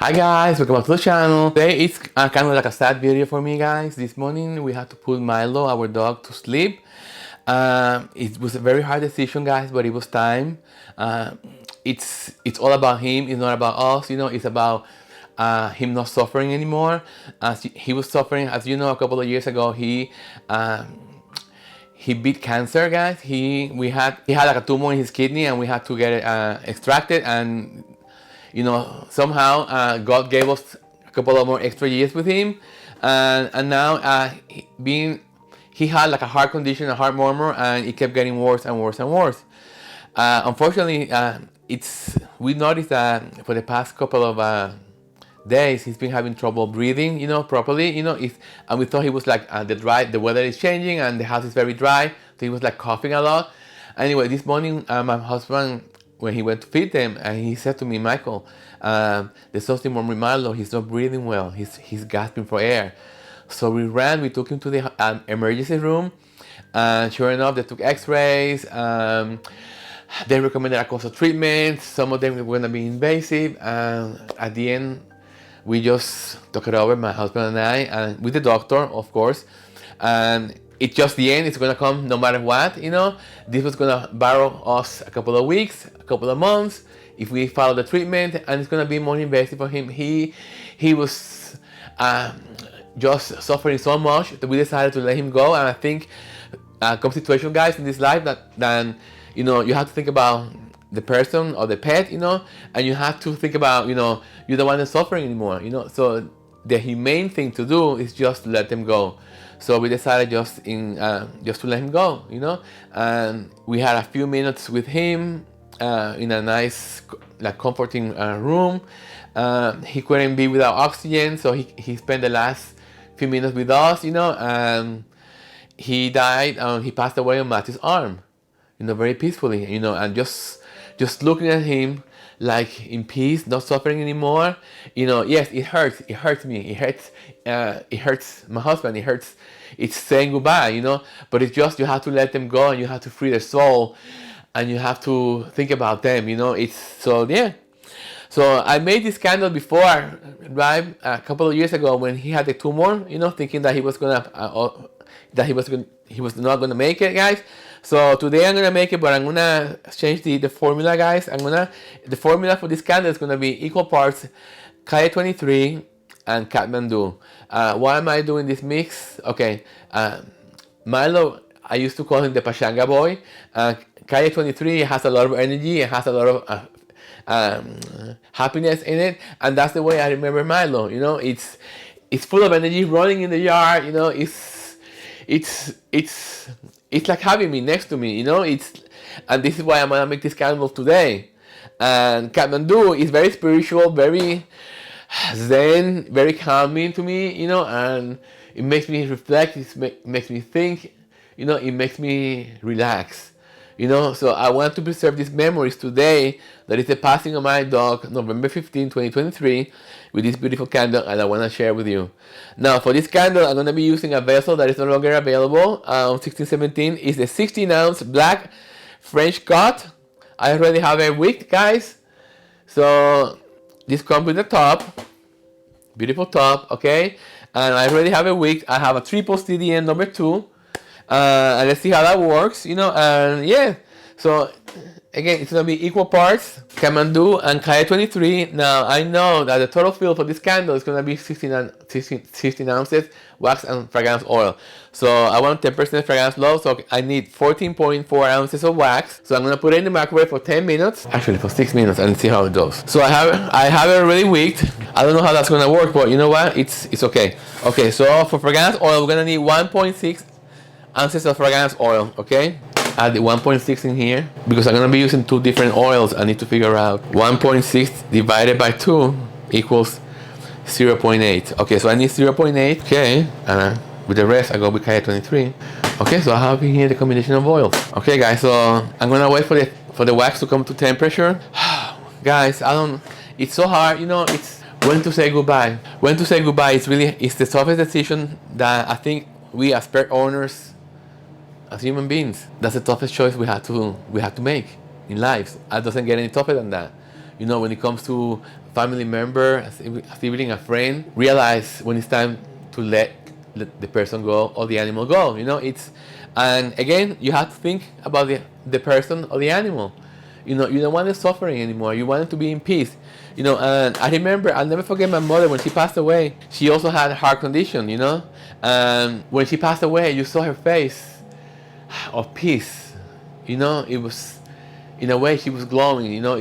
Hi guys, welcome back to the channel. Today it's kind of like a sad video for me guys. This morning we had to put Milo, our dog, to sleep. It was a very hard decision guys, but it was time. It's all about him, it's not about us, you know, it's about him not suffering anymore. He was suffering, as you know, a couple of years ago. He beat cancer guys. He had like a tumor in his kidney and we had to get it extracted, and you know, somehow God gave us a couple of more extra years with him, and now he had like a heart condition, a heart murmur, and it kept getting worse and worse and worse. Unfortunately, we noticed that for the past couple of days he's been having trouble breathing, you know, properly, you know, and we thought he was like the weather is changing and the house is very dry, so he was like coughing a lot. Anyway, this morning my husband, when he went to feed them, and he said to me, Michael, there's something wrong with Milo. He's not breathing well. He's gasping for air. So we took him to the emergency room, and sure enough, they took x-rays. They recommended a course of treatment. Some of them were going to be invasive. At the end, we just took it over, my husband and I, and with the doctor, of course. And it's just the end. It's gonna come no matter what, you know. This was gonna borrow us a couple of weeks, a couple of months, if we follow the treatment, and it's gonna be more invasive for him. He was just suffering so much that we decided to let him go. And I think come situation, guys, in this life that you know, you have to think about the person or the pet, you know, and you have to think about, you know, you're the one that's suffering anymore, you know. So the humane thing to do is just let them go. So we decided just to let him go, you know. And we had a few minutes with him in a nice, like, comforting room. He couldn't be without oxygen, so he spent the last few minutes with us, you know. And he died. He passed away on Matthew's arm, you know, very peacefully, you know. And just looking at him, like in peace, not suffering anymore. You know, yes, it hurts. It hurts me. It hurts my husband. It's saying goodbye, you know. But it's just, you have to let them go, and you have to free their soul, and you have to think about them, you know. Yeah. So I made this candle before, right, a couple of years ago when he had the tumor, you know, thinking that he was not gonna make it, guys. So today I'm gonna make it, but I'm gonna change the formula, guys. The formula for this candle is gonna be equal parts Calle 23 and Kathmandu. Why am I doing this mix? Okay, Milo, I used to call him the Pachanga boy. Calle 23 has a lot of energy, it has a lot of happiness in it, and that's the way I remember Milo. You know, it's full of energy, running in the yard. You know, it's like having me next to me. You know, and this is why I'm gonna make this candle today. And Kathmandu is very spiritual, very zen, very calming to me. You know, and it makes me reflect. It makes me think. You know, it makes me relax. You know, so I want to preserve these memories today. That is the passing of my dog, November 15, 2023, with this beautiful candle, and I want to share with you. Now, for this candle, I'm going to be using a vessel that is no longer available. 1617 is the 16-ounce black French cut. I already have a wick, guys. So this comes with the top, beautiful top, okay? And I already have a wick. I have a triple CDN number 2. And let's see how that works, you know. And yeah, so again, it's gonna be equal parts Kathmandu and Calle 23. Now I know that the total fill for this candle is gonna be 16 ounces wax and fragrance oil. So I want 10% fragrance load, so I need 14.4 ounces of wax. So I'm gonna put it in the microwave for 10 minutes, actually for 6 minutes, and see how it goes. So I have it already wicked. I don't know how that's gonna work, but you know what? It's okay. Okay, so for fragrance oil, we're gonna need 1.6 ounces of fragrance oil, okay? Add the 1.6 in here because I'm gonna be using 2 different oils. I need to figure out 1.6 divided by 2 equals 0.8. Okay, so I need 0.8. Okay, and with the rest I go with Calle 23. Okay, so I have in here the combination of oils. Okay, guys, so I'm gonna wait for the wax to come to temperature. Guys, it's so hard, you know. It's when to say goodbye. When to say goodbye. It's the toughest decision that I think we as pet owners, as human beings, that's the toughest choice we have to make in life. It doesn't get any tougher than that. You know, when it comes to family member, a sibling, a friend, realize when it's time to let the person go or the animal go. You know, and again, you have to think about the person or the animal. You know, you don't want it suffering anymore. You want it to be in peace. You know, and I remember, I'll never forget my mother when she passed away. She also had a heart condition, you know, and when she passed away, you saw her face of peace. You know, it was, in a way, she was glowing. You know,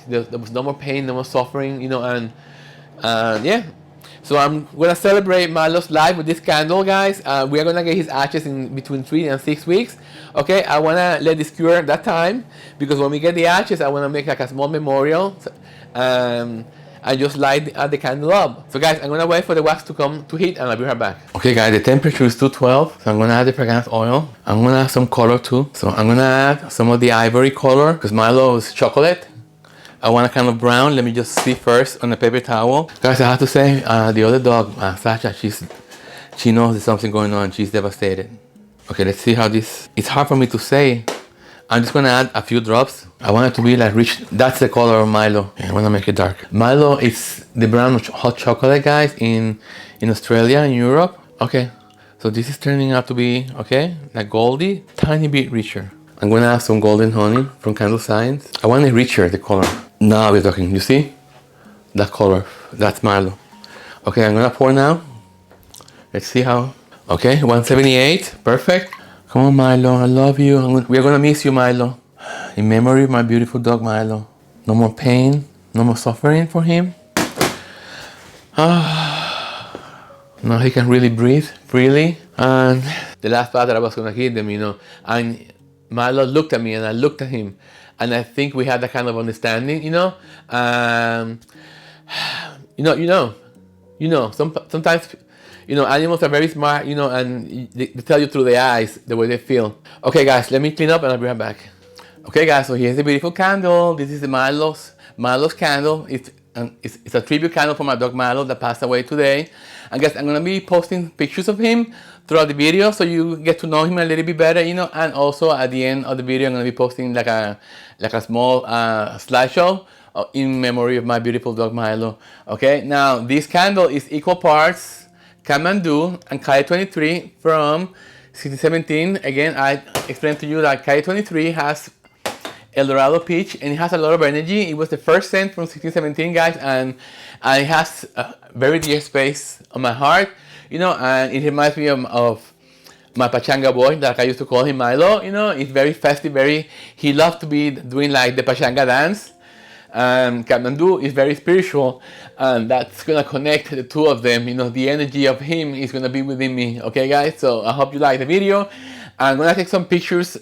there was no more pain, no more suffering. You know, and yeah. So I'm gonna celebrate Milo's life with this candle, guys. We are gonna get his ashes in between 3 and 6 weeks. Okay, I wanna let this cure that time, because when we get the ashes, I wanna make like a small memorial, and just light the candle up. So guys, I'm gonna wait for the wax to come to heat, and I'll be right back. Okay guys, the temperature is 212, so I'm gonna add the fragrance oil. I'm gonna add some color too. So I'm gonna add some of the ivory color, because Milo is chocolate. I want a kind of brown. Let me just see first on the paper towel. Guys, I have to say, the other dog, Sasha, she knows there's something going on. She's devastated. Okay, let's see how this, it's hard for me to say. I'm just gonna add a few drops. I want it to be like rich. That's the color of Milo. I wanna make it dark. Milo is the brown hot chocolate, guys, in Australia and Europe. Okay, so this is turning out to be, okay, like goldy, tiny bit richer. I'm gonna add some golden honey from Candle Science. I want it richer, the color. Now we're talking, you see? That color, that's Milo. Okay, I'm gonna pour now. Let's see how, okay, 178, perfect. Come on, Milo, I love you. We're gonna miss you, Milo. In memory of my beautiful dog, Milo. No more pain, no more suffering for him. Now he can really breathe freely. And the last part that I was gonna give them, you know, and Milo looked at me and I looked at him. And I think we had that kind of understanding, you know. Sometimes, you know, animals are very smart, you know, and they tell you through the eyes the way they feel. Okay, guys, let me clean up and I'll be right back. Okay, guys, so here's the beautiful candle. This is the Milo's candle. It's a tribute candle for my dog Milo that passed away today. I guess I'm gonna be posting pictures of him throughout the video, so you get to know him a little bit better, you know. And also at the end of the video, I'm gonna be posting like a small slideshow in memory of my beautiful dog Milo. Okay, now this candle is equal parts Kathmandu and Kaya 23 from 1617. Again, I explained to you that Kaya 23 has El Dorado Peach, and it has a lot of energy. It was the first scent from 1617, guys, and it has a very dear space on my heart, you know, and it reminds me of my Pachanga boy that I used to call him Milo. You know, it's very festive, he loved to be doing like the Pachanga dance. And Kathmandu is very spiritual, and that's gonna connect the two of them. You know, the energy of him is gonna be within me. Okay, guys, so I hope you like the video. I'm gonna take some pictures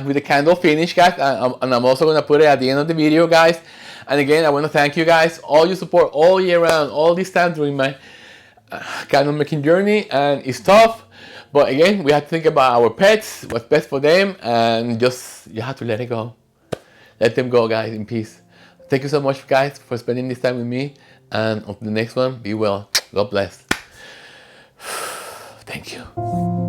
with the candle finish, guys, and I'm also gonna put it at the end of the video, guys. And again, I want to thank you guys, all your support all year round, all this time during my candle making journey. And it's tough, but again, we have to think about our pets, what's best for them, and just, you have to let it go. Let them go, guys, in peace. Thank you so much, guys, for spending this time with me, and on the next one, be well. God bless. Thank you.